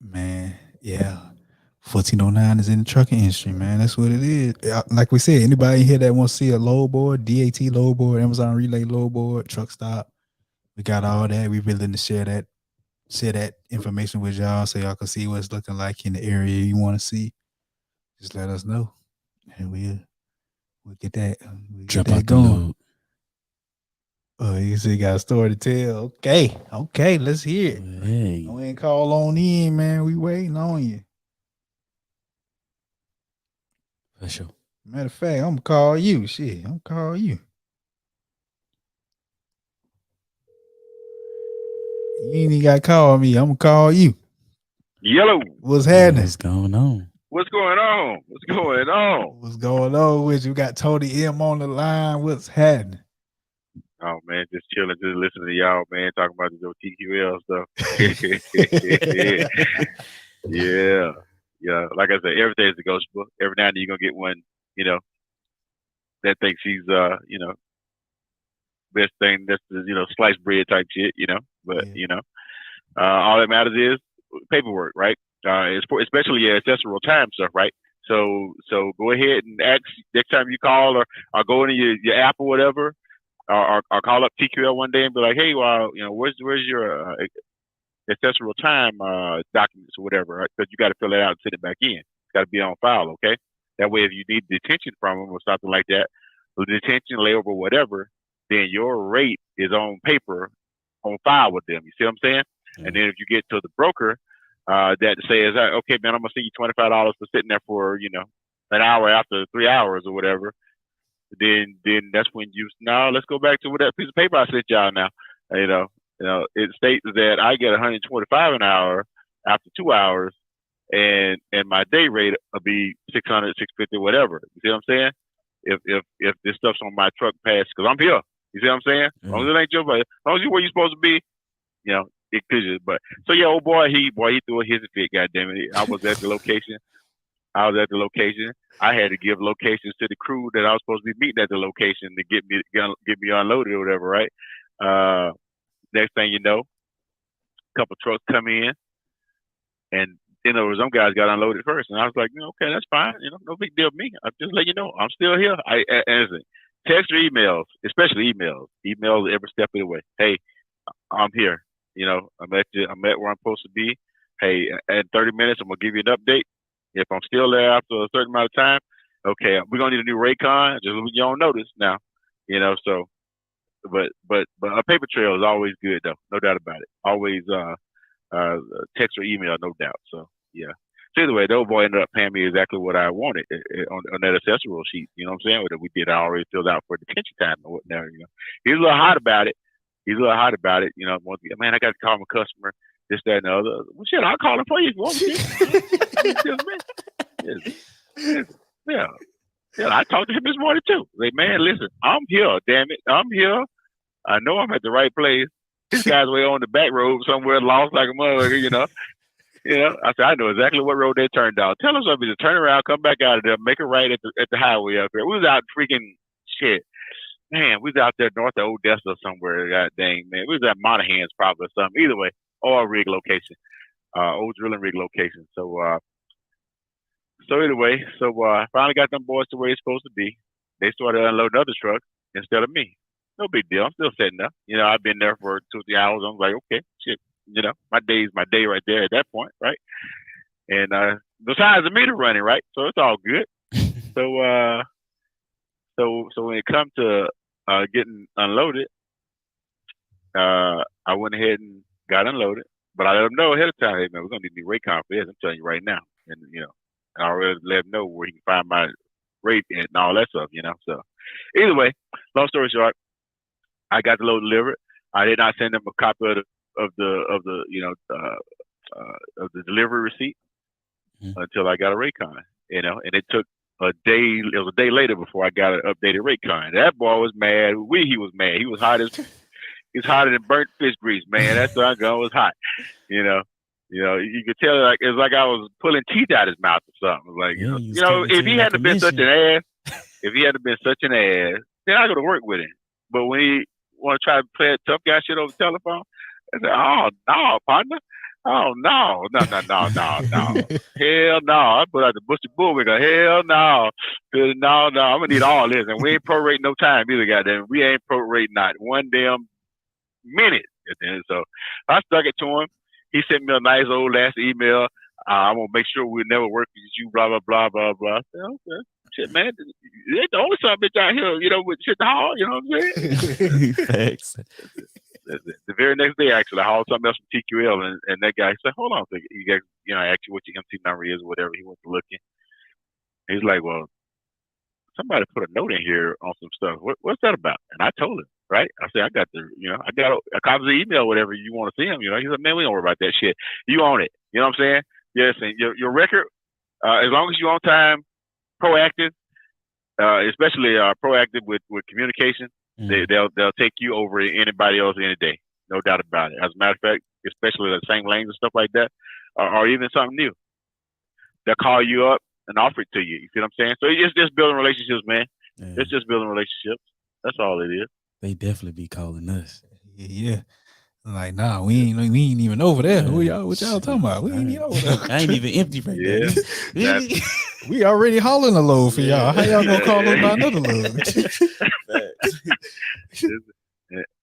Man, yeah. 1409 is in the trucking industry, man. That's what it is. Like we said, anybody here that wants to see a load board, DAT load board, Amazon Relay load board, truck stop, we got all that. We willing to share that information with y'all so y'all can see what it's looking like in the area you want to see. Just let us know, and we'll get that. Drop out the load. Oh, you see, got a story to tell. Okay, let's hear it. Hey, go ahead and call on in, man. We waiting on you. For sure. Matter of fact, I'm gonna call you. Shit, I'm gonna call you. You ain't even gotta call me. I'm gonna call you. Yellow. What's happening? What's going on? What's going on? What's going on? What's going on with you? We got Tony M on the line. What's happening? Oh man, just chilling, just listening to y'all, man, talking about this TQL stuff. Yeah. Like I said, everything's negotiable. Every now and then you're gonna get one, that thinks he's best thing that's sliced bread type shit, But all that matters is paperwork, right? Especially accessory time stuff, right? So go ahead and ask next time you call or go into your app or whatever. Or call up TQL one day and be like, hey, well, where's your accessory time documents or whatever, right? Because you got to fill it out and send it back in. It's got to be on file, okay? That way, if you need detention from them or something like that, or detention, layover, whatever, then your rate is on paper, on file with them. You see what I'm saying? Mm-hmm. And then if you get to the broker that says, okay, man, I'm gonna send you $25 for sitting there for an hour after 3 hours or whatever. Then that's when let's go back to that piece of paper I sent y'all now. It states that I get 125 an hour after 2 hours, and my day rate will be 600, 650, whatever. You see what I'm saying? If this stuff's on my truck pass, because I'm here. You see what I'm saying? Mm-hmm. As long as it ain't your, as long as you where you're supposed to be, But so yeah, old boy, he threw a hissy fit. Goddamn it! I was at the location. I had to give locations to the crew that I was supposed to be meeting at the location to get me unloaded or whatever, right? Uh, Next thing you know, a couple trucks come in, and some guys got unloaded first, and I was like, okay, that's fine, no big deal to me. I'm just letting you know I'm still here. And text or emails, especially emails every step of the way. Hey, I'm here. I'm at where I'm supposed to be. Hey, in 30 minutes, I'm gonna give you an update. If I'm still there after a certain amount of time, okay, we're gonna need a new Raycon. Just you don't notice now, So, but a paper trail is always good though, no doubt about it. Always text or email, no doubt. So yeah. So either way, the old boy ended up paying me exactly what I wanted on that accessory sheet. You know what I'm saying? That we did, I already filled out for detention time or whatnot. He's a little hot about it. Man, I got to call my customer. This, that, and the other. Well, shit, I'll call him for you if you want me to. Yeah. I talked to him this morning too. Like, man, listen, I'm here. Damn it, I'm here. I know I'm at the right place. This guy's way on the back road somewhere, lost like a motherfucker. I said, I know exactly what road they turned down. Tell them something to turn around, come back out of there, make a right at the highway up there. We was out freaking shit. Man, we was out there north of Odessa somewhere. God dang, man. We was at Monaghan's probably or something. Either way, oil rig location, old drilling rig location. So anyway, I finally got them boys to where they're supposed to be. They started unloading other trucks instead of me. No big deal. I'm still sitting there. I've been there for 2 or 3 hours. I'm like, okay, shit. My day's my day right there at that point, right? And besides the meter running, right? So it's all good. So when it comes to getting unloaded, I went ahead and got unloaded. But I let them know ahead of time, hey man, we're gonna need a Raycon for this. I'm telling you right now. And I already let them know where he can find my rate and all that stuff, So either way, long story short, I got the load delivered. I did not send them a copy of the delivery receipt until I got a Raycon, and it took a day. It was a day later before I got an updated Raycon. That boy was mad. He was mad. He was hot as he's hotter than burnt fish grease, man. That gun was hot. You could tell like it's like I was pulling teeth out his mouth or something. Like if he hadn't been such an ass, then I could have worked with him. But when he want to try to play a tough guy shit over the telephone, I said, "Oh no, partner! Oh no! Hell no! I put out the Bushy Bullwinkle. Hell no! No! I'm gonna need all this, and we ain't prorating no time either, goddamn. We ain't prorating not one damn minute." So I stuck it to him. He sent me a nice old last email. I'm gonna make sure we never work with you. Blah blah blah blah blah. I said, okay. Shit, man, they the only son bitch out here, with shit to haul. You know what I'm saying? Thanks. The very next day, actually, I hauled something else from TQL, and that guy said, "Hold on a second. You guys, ask you what your MC number is or whatever." He went to looking. He's like, "Well, somebody put a note in here on some stuff. What's that about?" And I told him, right? I said, "I got I got a copy of the email, whatever you want to see him." He said, "Man, we don't worry about that shit. You own it." You know what I'm saying? Yes, and your record, as long as you're on time, proactive, especially proactive with communication. They'll take you over anybody else any day, no doubt about it. As a matter of fact, especially the same lanes and stuff like that, or even something new, they'll call you up and offer it to you. You see what I'm saying? So it's just building relationships, man. Yeah. It's just building relationships. That's all it is. They definitely be calling us. Yeah. Like, nah, we ain't even over there. What y'all talking about? We ain't even over there. I ain't even empty right now. We already hauling a load for y'all. How y'all gonna call us about another load?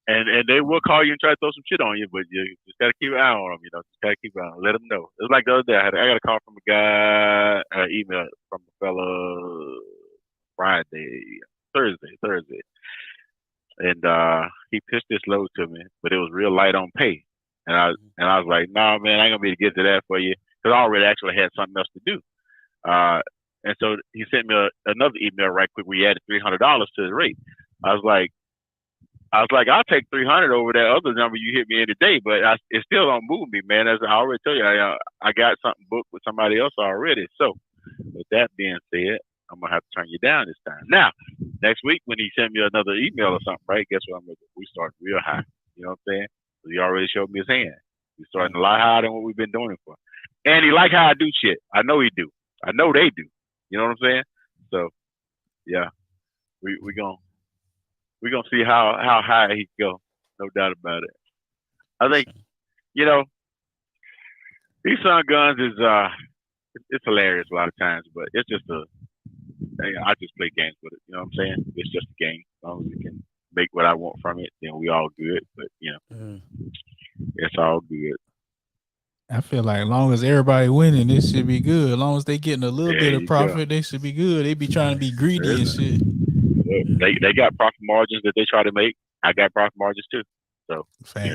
and they will call you and try to throw some shit on you, but you just gotta keep an eye on them. Just gotta keep an eye on them. Let them know. It's like the other day, I got a call from a guy, email from a fella Thursday. And he pitched this load to me, but it was real light on pay. And I was like, "Nah, man, I ain't gonna be able to get to that for you," because I already actually had something else to do. And so he sent me another email right quick where he added $300 to the rate. I was like, I'll take 300 over that other number you hit me in today, but it still don't move me, man. As I already told you, I got something booked with somebody else already. So with that being said, I'm gonna have to turn you down this time. Now, next week when he sent me another email or something, right? Guess what I'm gonna do? We start real high. You know what I'm saying? So he already showed me his hand. He's starting a lot higher than what we've been doing it for. And he like how I do shit. I know he do. I know they do. You know what I'm saying? So yeah, we gonna see how high he can go. No doubt about it. I think these Sun Guns is it's hilarious a lot of times, but it's just I just play games with it. You know what I'm saying? It's just a game. As long as we can make what I want from it, then we all good. But it's all good. I feel like as long as everybody winning, it should be good. As long as they getting a little bit of profit, they should be good. They be trying to be greedy and shit. They got profit margins that they try to make. I got profit margins too. So we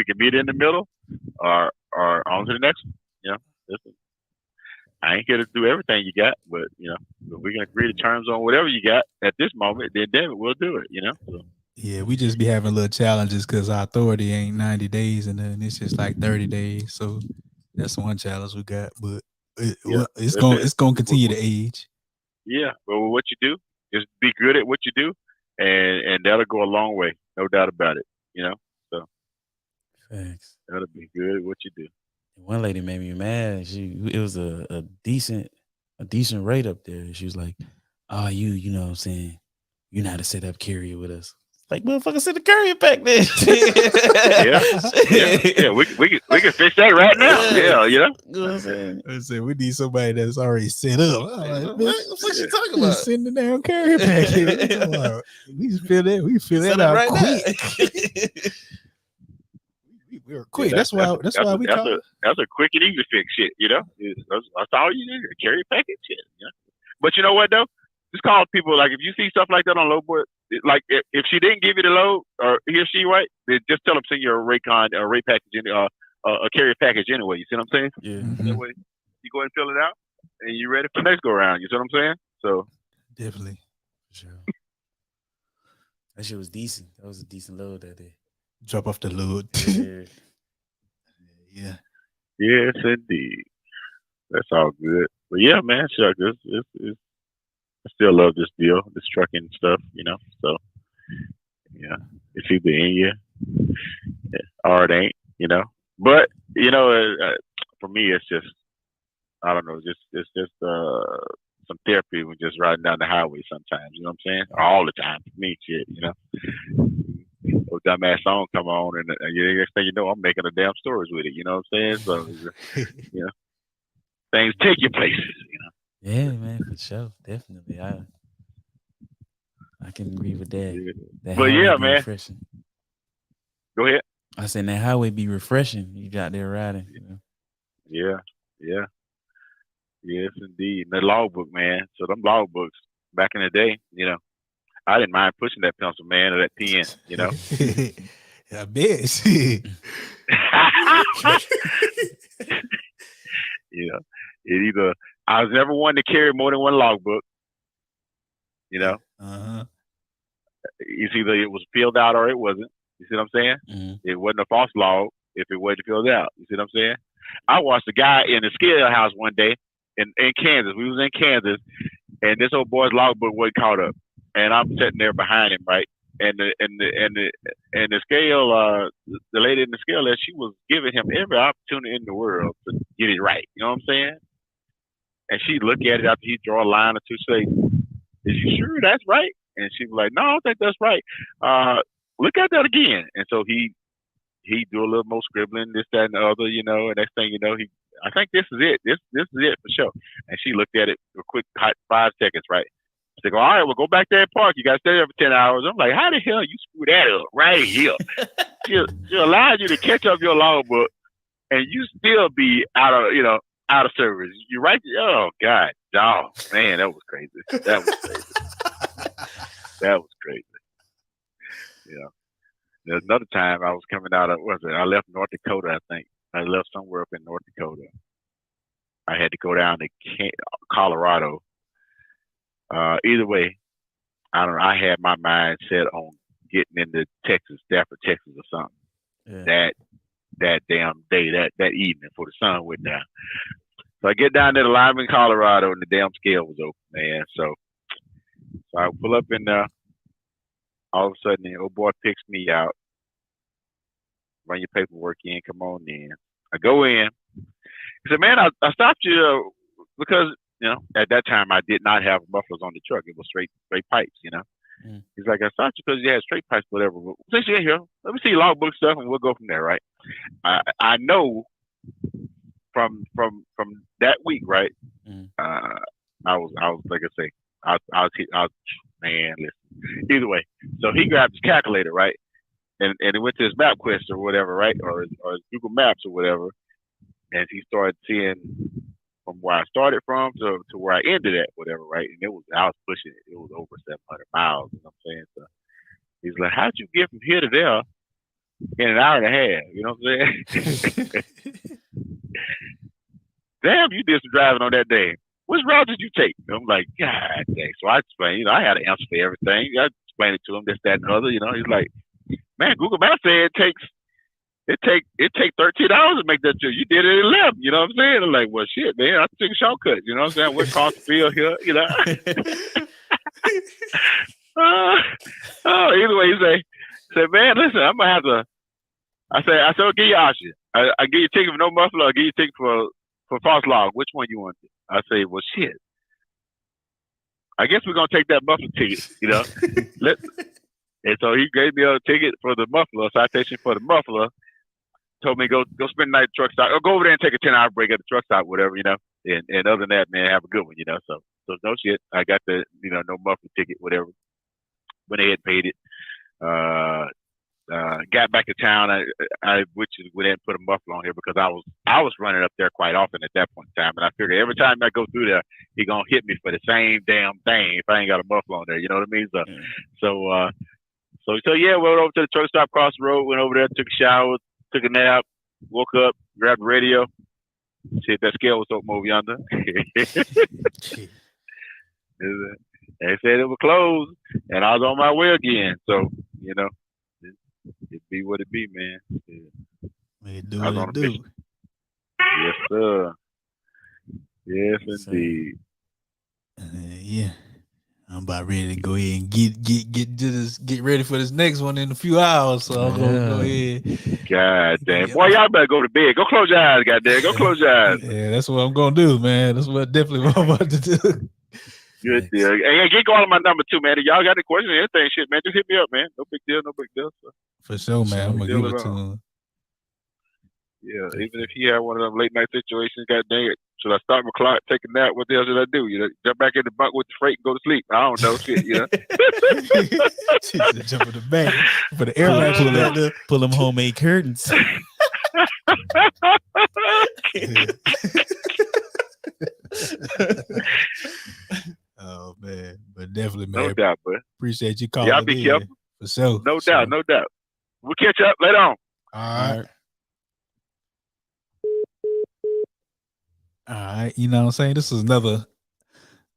can meet in the middle, or on to the next one. Listen, I ain't here to do everything you got, but if we can agree to terms on whatever you got at this moment, then damn it, we'll do it. So. Yeah, we just be having little challenges because our authority ain't 90 days, and then it's just like 30 days. So that's one challenge we got, but it's gonna continue to age. Yeah, but what you do, just be good at what you do, and that'll go a long way, no doubt about it. So thanks. That'll be good at what you do. One lady made me mad. It was a decent rate up there. She was like, "Oh, you know what I'm saying? You know how to set up carrier with us." Like, motherfucker, send the carrier back then. yeah. We can fix that right now. Yeah, You know what I'm saying? I said we need somebody that's already set up. What the fuck you talking about? Send the damn carrier back here. We feel that. We feel that out right quick. We were quick. That's why we call it. That's a quick and easy fix shit. That's all you need. A carrier package shit. But you know what though? Just call people. Like if you see stuff like that on load board, like if she didn't give you the load or he or she right, then just tell them send you a Raycon or Ray package a carrier package anyway. You see what I'm saying? Yeah. That way you go ahead and fill it out, and you're ready for the next go around. You see what I'm saying? So definitely. Sure. That shit was decent. That was a decent load that day. Drop off the load. Yeah. Yes, indeed. That's all good. But yeah, man, sure. I still love this deal, this trucking stuff, So, yeah, it's either in you or it ain't, But for me, it's just I don't know, it's just some therapy when just riding down the highway sometimes. You know what I'm saying? All the time for me, shit. A dumbass song come on, and the next thing you know, I'm making a damn stories with it. You know what I'm saying? So, things take you places. Yeah, man, for sure, definitely. I can agree with that. Yeah. But yeah, man. Refreshing. Go ahead. I said that highway be refreshing. You got there riding. Yeah. Yes, indeed. And the logbook, man. So them logbooks back in the day, I didn't mind pushing that pencil, man, or that pen, I bet. It either I was never one to carry more than one logbook. It's either it was filled out or it wasn't. You see what I'm saying? Mm-hmm. It wasn't a false log if it wasn't filled out. You see what I'm saying? I watched a guy in the scale house one day in Kansas. We was in Kansas, and this old boy's logbook wasn't caught up, and I'm sitting there behind him, right? And the scale, the lady in the scale, that she was giving him every opportunity in the world to get it right. You know what I'm saying? And she look at it after he draw a line or two, say, "Is you sure that's right?" And she was like, "No, I don't think that's right. Look at that again." And so he do a little more scribbling, this, that, and the other, and next thing you know, I think this is it. This is it for sure. And she looked at it for a quick 5 seconds, right? She's like, "All right, well, go back there and park. You got to stay there for 10 hours. I'm like, how the hell you screw that up right here? she allowed you to catch up your logbook, and you still be out of service. You right? Oh God, dog, man, that was crazy. That was crazy. There's another time I was coming out of I left North Dakota. I think I left somewhere up in North Dakota. I had to go down to Colorado. Either way, I don't know. I had my mind set on getting into Texas, Stafford, Texas, or something. Yeah. That damn day, that evening, before the sun went down. So I get down there to Lyman, Colorado, and the damn scale was open, man. So I pull up in there. All of a sudden, the old boy picks me out. run your paperwork in. Come on in. I go in. He said, man, I stopped you because, at that time I did not have mufflers on the truck. It was straight pipes, Mm. He's like, I stopped you because you had straight pipes, whatever. Well, since you're here, let me see your logbook stuff and we'll go from there, right? I know from that week, right? Mm. I was like I say, I was man, listen. Either way, so he grabbed his calculator, right? And he went to his MapQuest or whatever, right? Or his Google Maps or whatever. And he started seeing from where I started from to where I ended at, whatever, right? And I was pushing it. It was over 700 miles, you know what I'm saying? So he's like, how'd you get from here to there in an hour and a half? You know what I'm saying? Damn, you did some driving on that day. Which route did you take? And I'm like, God dang. So I explained, I had an answer for everything. I explained it to him, this, that, and the other. He's like, man, Google Maps said it take 13 hours to make that trip. You did it in 11. You know what I'm saying? I'm like, well, shit, man, I took a shortcut. You know what I'm saying? I went across the field here. Either way, he said, man, listen, I'm gonna have to. I said, I'll give you an option. I give you a ticket for no muffler. I'll give you a ticket for false log. Which one you want? I say, well, shit. I guess we're gonna take that muffler ticket. And so he gave me a ticket for the muffler, a citation for the muffler. Told me go spend the night at the truck stop, or go over there and take a 10-hour break at the truck stop, whatever, And other than that, man, have a good one, So no shit. I got the no muffler ticket, whatever. Went ahead and paid it. Got back to town. I went and put a muffler on here because I was running up there quite often at that point in time, and I figured every time I go through there, he gonna hit me for the same damn thing if I ain't got a muffler on there. You know what I mean? So yeah, went over to the truck stop across the road. Went over there, took a shower, took a nap, woke up, grabbed the radio, see if that scale was open over yonder. They said it was closed, and I was on my way again. So it be what it be, man. It do what it do. Yes, sir. Yes, indeed. Yeah, I'm about ready to go ahead and get ready for this next one in a few hours. So I'm gonna go ahead. God damn, boy, y'all better go to bed. Go close your eyes, goddamn. Go close your eyes. Yeah, that's what I'm gonna do, man. That's definitely what I'm about to do. Good deal. And get calling my number too, man. If y'all got any questions or anything, shit, man, just hit me up, man. No big deal, So. For sure, man. I'm gonna give it to him. Yeah, even if he had one of them late night situations, god dang it. Should I start my clock, take a nap? What the hell should I do? Jump back in the bunk with the freight and go to sleep. I don't know shit, Jump in the back. For the air pull them homemade curtains. Oh man, but definitely, man. No doubt, bro. Appreciate you calling. Y'all be careful. For sure. No doubt. We'll catch up later on. All right. You know what I'm saying? This is another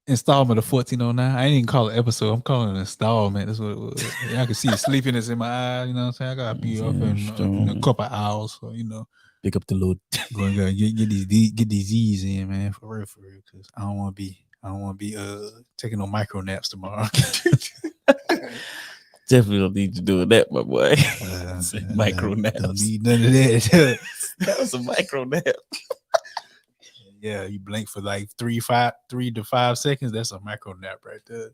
installment of 1409. I ain't even call it episode. I'm calling it an installment. That's what it was. I can see the sleepiness in my eyes. You know what I'm saying? I gotta be up in a couple of hours. So pick up the load. Go and get these Z's in, man. For real. Because I don't want to be taking no micro naps tomorrow. Definitely don't need to do that, my boy. Micro naps. Don't need none of that. That was a micro nap. Yeah, you blink for like 3 to 5 seconds. That's a micro nap right there.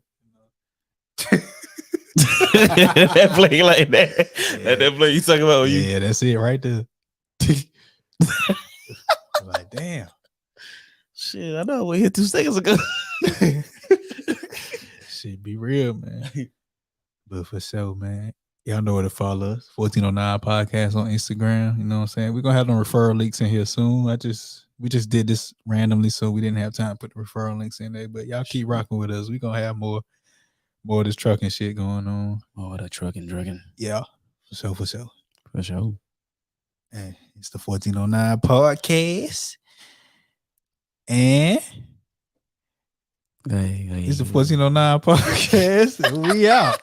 That blink like that. Yeah. That blink you talking about? Yeah, that's it right there. Like, damn. Shit, I know. We hit 2 seconds ago. Shit, be real, man. But for sure, man. Y'all know where to follow us. 1409 Podcast on Instagram. You know what I'm saying? We're gonna have them referral links in here soon. We just did this randomly, so we didn't have time to put the referral links in there. But y'all keep rocking with us. We're gonna have more of this trucking shit going on. More of that trucking, drugging. Yeah. For sure. And it's the 1409 Podcast. And it's the 1409 Podcast. We out.